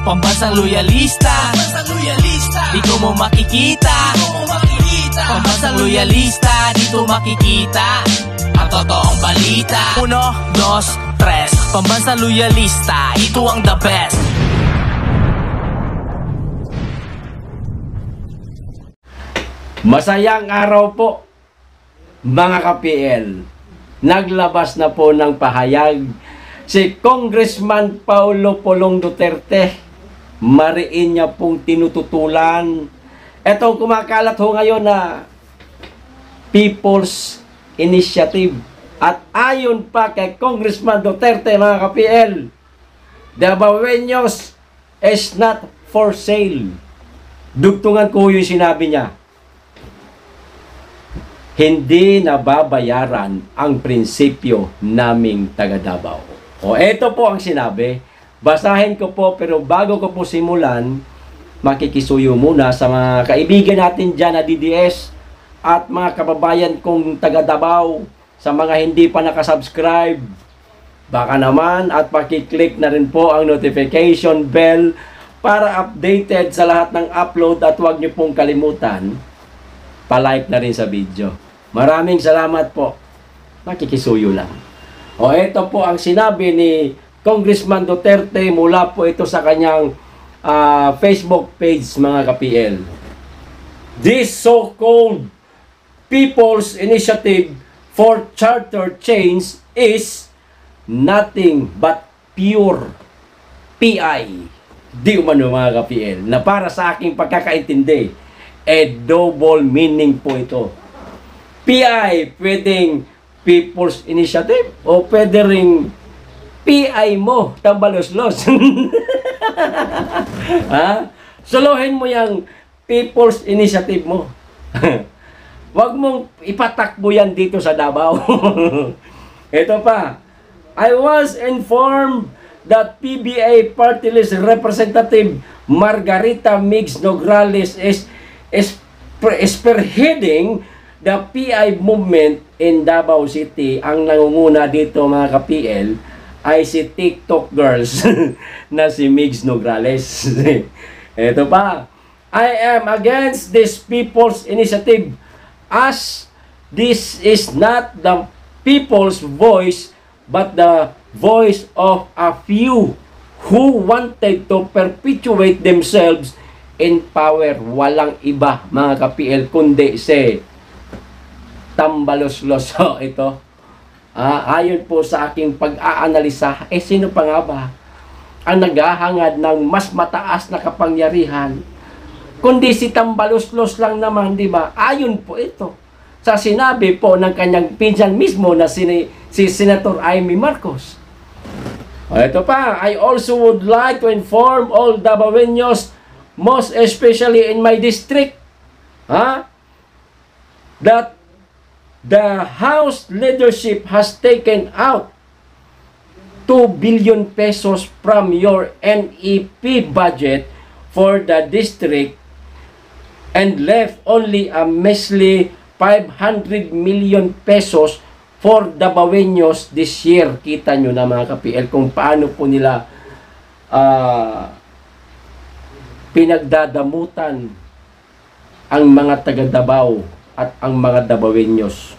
Pambansang loyalista, dito mo makikita. Pambansang loyalista, dito makikita ang totoong balita. 1, 2, 3, Pambansang loyalista, ito ang the best. Masayang araw po, mga ka-PL. Naglabas na po ng pahayag si Congressman Paulo Pulong Duterte. Mariin niya pong tinututulan. Etong kumakalat ho ngayon na People's Initiative. At ayon pa kay Congressman Duterte, mga ka-PL, Dabaweños is not for sale. Dugtungan ko yung sinabi niya. Hindi nababayaran ang prinsipyo naming taga Davao. O ito po ang sinabi. Basahin ko po, pero bago ko po simulan, makikisuyo muna sa mga kaibigan natin dyan na DDS at mga kababayan kong taga Davao, sa mga hindi pa nakasubscribe, baka naman at pakiclick na rin po ang notification bell para updated sa lahat ng upload, at huwag niyo pong kalimutan pa-like na rin sa video. Maraming salamat po. Makikisuyo lang. O ito po ang sinabi ni Congressman Duterte mula po ito sa kanyang Facebook page, mga ka-PL. This so-called People's Initiative for Charter Change is nothing but pure PI. Di umano, mga ka-PL, na para sa aking pagkakaintindi, double meaning po ito. PI, pwedeng People's Initiative, o pwede ring PI mo, tambalos-los. Ha? Suluhin mo yung People's Initiative mo. Wag mong ipatakbo yan dito sa Davao. Ito pa. I was informed that PBA Party List Representative Margarita Migs Nograles is spearheading the PI movement in Davao City. Ang nangunguna dito, mga ka-PL, ay si TikTok girls na si Migs Nograles. Ito pa. I am against this People's Initiative as this is not the people's voice but the voice of a few who wanted to perpetuate themselves in power. Walang iba, mga ka-PL, kundi si tambalos-los. So, ito. Ayon po sa aking pag-aanalisa, sino pa nga ba ang naghahangad ng mas mataas na kapangyarihan? Kundi si tambalos-los lang naman, di ba? Ayon po ito sa sinabi po ng kanyang pinsan mismo na si Senator Amy Marcos. Ito pa, I also would like to inform all Davaoeños, most especially in my district, that the House leadership has taken out 2 billion pesos from your NEP budget for the district and left only a measly 500 million pesos for Davaoeños this year. Kita nyo na, mga ka-PL, kung paano po nila pinagdadamutan ang mga taga Davao at ang mga Davaoeños.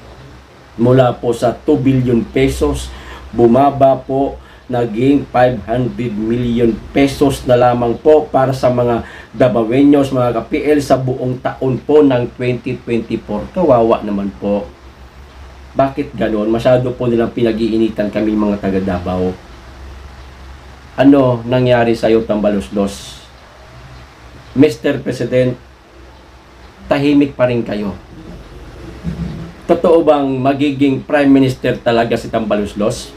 Mula po sa 2 billion pesos, bumaba po, naging 500 million pesos na lamang po para sa mga Davaoeños, mga ka-PL, sa buong taon po ng 2024. Kawawa naman po. Bakit ganon? Masyado po nilang pinag-iinitan kami, mga taga Davao. Ano nangyari sa iyo, tambalos-los? Mr. President, tahimik pa rin kayo. Totoo bang magiging Prime Minister talaga si tambalos-los?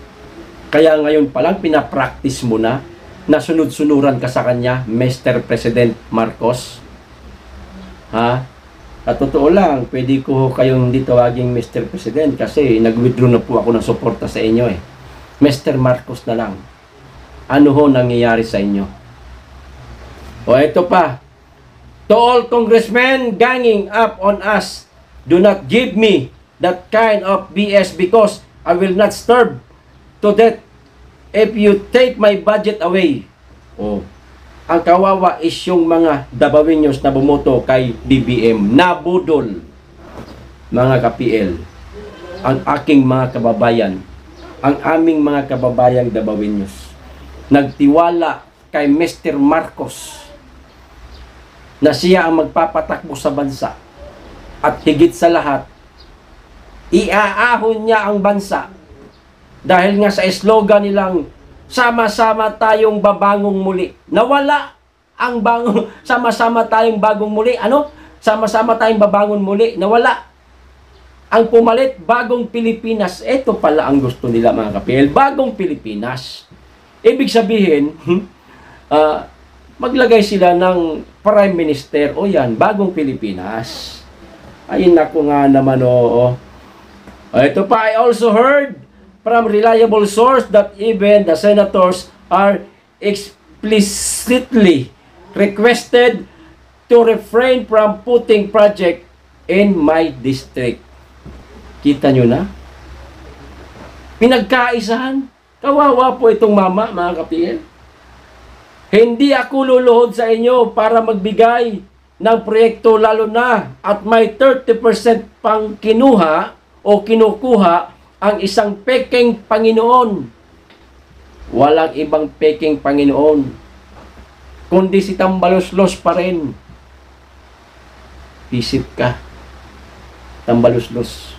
Kaya ngayon pa lang pinapractice mo na sunod-sunuran ka sa kanya, Mr. President Marcos? Ha? At totoo lang, pwede ko kayong hindi tawaging Mr. President kasi nag-withdraw na po ako ng suporta sa inyo eh. Mr. Marcos na lang. Ano ho nangyayari sa inyo? O ito pa. To all congressmen ganging up on us, do not give me that kind of BS because I will not starve to death if you take my budget away. Oh, Ang kawawa is yung mga Dabaweños na bumoto kay BBM. Nabudol, mga ka-PL, ang aking mga kababayan, ang aming mga kababayang Dabaweños. Nagtiwala kay Mr. Marcos na siya ang magpapatakbo sa bansa. At higit sa lahat, iaahon niya ang bansa. Dahil nga sa slogan nilang, sama-sama tayong babangong muli. Nawala ang sama-sama tayong bagong muli. Ano? Sama-sama tayong babangon muli. Nawala. Ang pumalit, bagong Pilipinas. Ito pala ang gusto nila, mga ka-PL. Bagong Pilipinas. Ibig sabihin, maglagay sila ng Prime Minister. O yan, bagong Pilipinas. Ayun ako nga naman, oo. Ito pa, I also heard from reliable source that even the senators are explicitly requested to refrain from putting project in my district. Kita nyo na? Pinagkaisahan. Kawawa po itong mama, mga ka-PL. Hindi ako luluhod sa inyo para magbigay ng proyekto lalo na at may 30% pang kinuha o kinukuha ang isang peking Panginoon. Walang ibang peking Panginoon, kundi si Tambaluslos pa rin. Isip ka, Tambaluslos.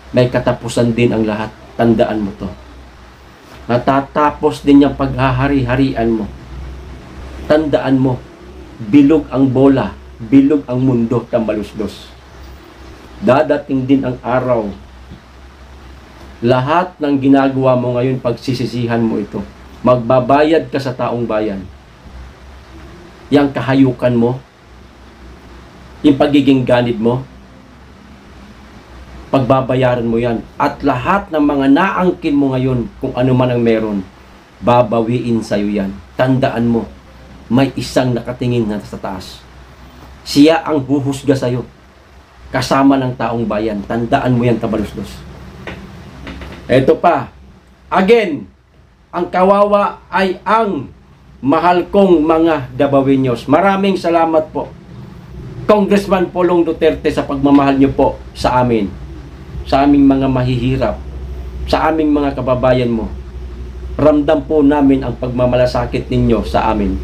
May katapusan din ang lahat. Tandaan mo to. Natatapos din yung paghahari-harian mo. Tandaan mo, bilog ang bola, bilog ang mundo, Tambaluslos. Dadating din ang araw. Lahat ng ginagawa mo ngayon, pagsisisihan mo ito. Magbabayad ka sa taong bayan. Yang kahayukan mo, yung pagiging ganid mo, pagbabayaran mo yan. At lahat ng mga naangkin mo ngayon, kung ano man ang meron, babawiin sa'yo yan. Tandaan mo, may isang nakatingin na sa taas. Siya ang huhusga sa'yo. Kasama ng taong bayan. Tandaan mo yan, Tambaluslos. Ito pa, again, ang kawawa ay ang mahal kong mga Dabaweños. Maraming salamat po, Congressman Pulong Duterte, sa pagmamahal niyo po sa amin, sa aming mga mahihirap, sa aming mga kababayan mo. Ramdam po namin ang pagmamalasakit ninyo sa amin.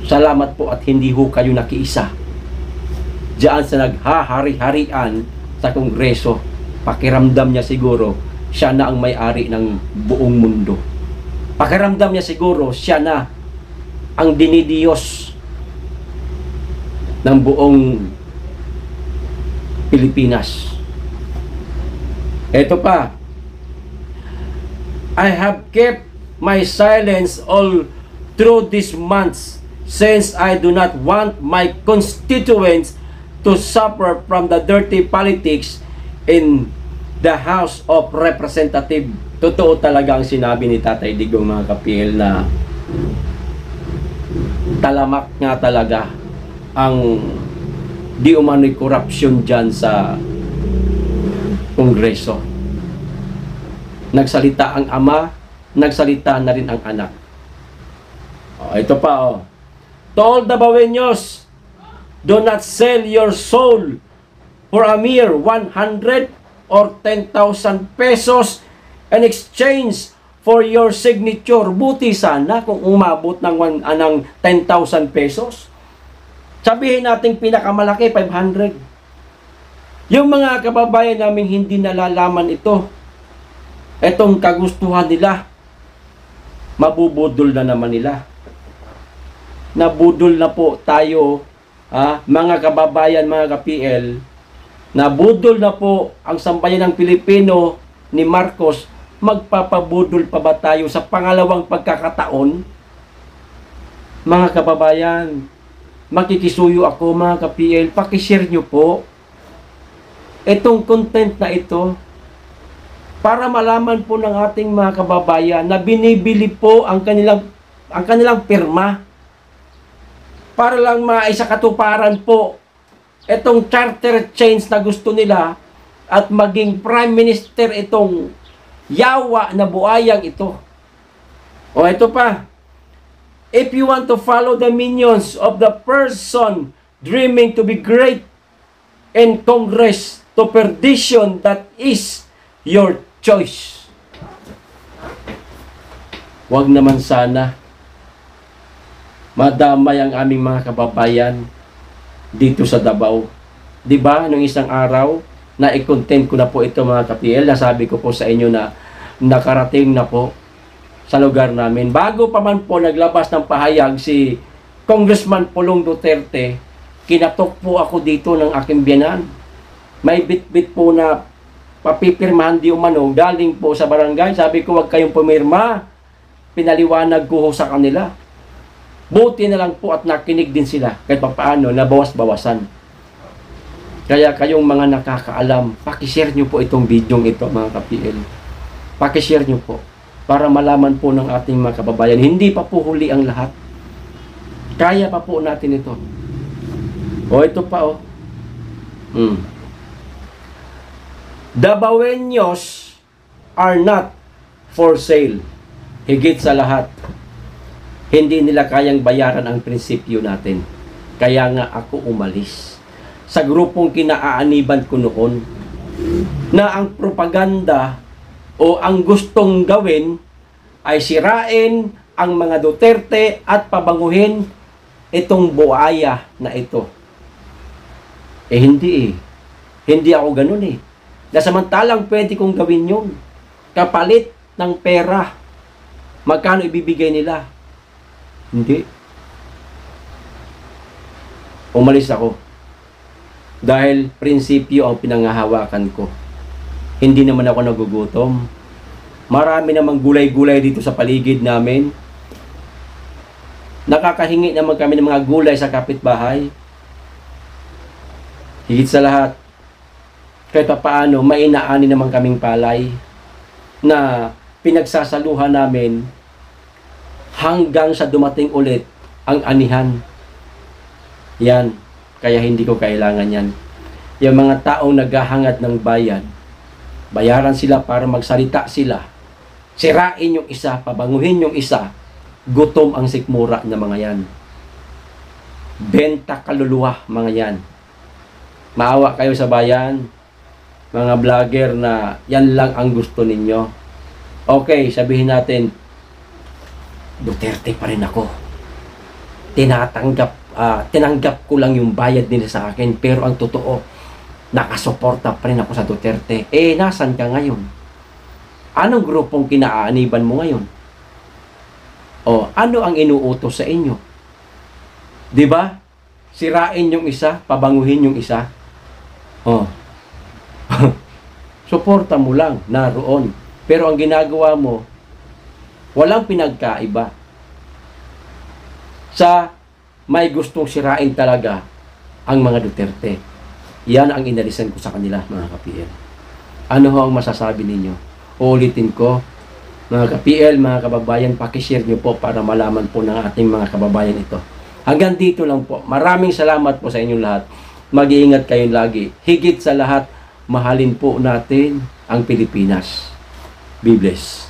Salamat po at hindi ho kayo nakiisa. Diyan sa naghahari-harian sa Kongreso, pakiramdam niya siguro, siya na ang may-ari ng buong mundo. Pakiramdam niya siguro, siya na ang dinidiyos ng buong Pilipinas. Ito pa, I have kept my silence all through these months since I do not want my constituents to suffer from the dirty politics in the House of Representatives. Totoo talaga ang sinabi ni Tatay Digong, mga ka-PL, na talamak nga talaga ang di umano'y korupsyon dyan sa Kongreso. Nagsalita ang ama, nagsalita na rin ang anak. Ito pa, to all Dabaweños, do not sell your soul for a mere 100 or 10,000 pesos in exchange for your signature. Buti sana kung umabot ng 10,000 pesos. Sabihin natin pinakamalaki, 500. Yung mga kababayan namin hindi nalalaman ito. Etong kagustuhan nila, mabubudol na naman nila. Nabudol na po tayo, mga kababayan, mga ka-PL. Nabudol na po ang sambayan ng Pilipino ni Marcos. Magpapabudol pa ba tayo sa pangalawang pagkakataon? Mga kababayan, makikisuyo ako, mga ka-PL. Pakishare nyo po itong content na ito para malaman po ng ating mga kababayan na binibili po ang kanilang pirma para lang maisakatuparan po itong charter change na gusto nila at maging Prime Minister itong yawa na buayang ito. O ito pa, If you want to follow the minions of the person dreaming to be great in Congress to perdition, that is your choice. Huwag naman sana madamay ang aming mga kababayan dito sa Davao. Diba, nung isang araw, na-content ko na po ito mga ka-PL, nasabi ko po sa inyo na nakarating na po sa lugar namin. Bago pa man po naglabas ng pahayag si Congressman Pulong Duterte, kinatok po ako dito ng aking biyanan. May bit-bit po na papipirmahan di umano, galing po sa barangay. Sabi ko, huwag kayong pumirma. Pinaliwanag ko sa kanila. Buti na lang po at nakinig din sila kahit paano, nabawas-bawasan. Kaya kayong mga nakakaalam, pakishare nyo po itong video ito mga ka-PL. Pakishare nyo po para malaman po ng ating mga kababayan. Hindi pa po huli ang lahat. Kaya pa po natin ito. O ito pa o. Davaoeños are not for sale. Higit sa lahat, hindi nila kayang bayaran ang prinsipyo natin. Kaya nga ako umalis. Sa grupong kinaaaniban ko noon, na ang propaganda o ang gustong gawin ay sirain ang mga Duterte at pabanguhin itong buhaya na ito. Hindi Hindi ako ganun Na samantalang pwede kong gawin yun. Kapalit ng pera. Magkano ibibigay nila? Hindi. Umalis ako. Dahil prinsipyo ang pinangahawakan ko. Hindi naman ako nagugutom. Marami namang gulay-gulay dito sa paligid namin. Nakakahingi naman kami ng mga gulay sa kapitbahay. Higit sa lahat, kahit paano, may inaani naman kaming palay na pinagsasaluhan namin hanggang sa dumating ulit ang anihan. Yan. Kaya hindi ko kailangan yan. Yung mga taong naghahangad ng bayan, bayaran sila para magsalita sila. Sirain yung isa, pabanguhin yung isa. Gutom ang sikmura na mga yan. Benta kaluluwa mga yan. Maawa kayo sa bayan, mga vlogger na yan lang ang gusto ninyo. Okay, sabihin natin, Duterte pa rin ako. Tinanggap ko lang yung bayad nila sa akin, pero ang totoo, nakasuporta pa rin ako sa Duterte. Nasan ka ngayon? Anong grupong kinaaaniban mo ngayon? Ano ang inuutos sa inyo? 'Di ba? Sirain yung isa, pabanguhin yung isa. Suporta mo lang naroon. Pero ang ginagawa mo, walang pinagkaiba. Sa may gustong sirain talaga ang mga Duterte. Yan ang inalisan ko sa kanila, mga ka-PL. Ano ho ang masasabi ninyo? Uulitin ko, mga ka-PL, mga kababayan, pakishare nyo po para malaman po ng ating mga kababayan ito. Hanggang dito lang po. Maraming salamat po sa inyong lahat. Mag-iingat kayo lagi. Higit sa lahat, mahalin po natin ang Pilipinas. Be blessed.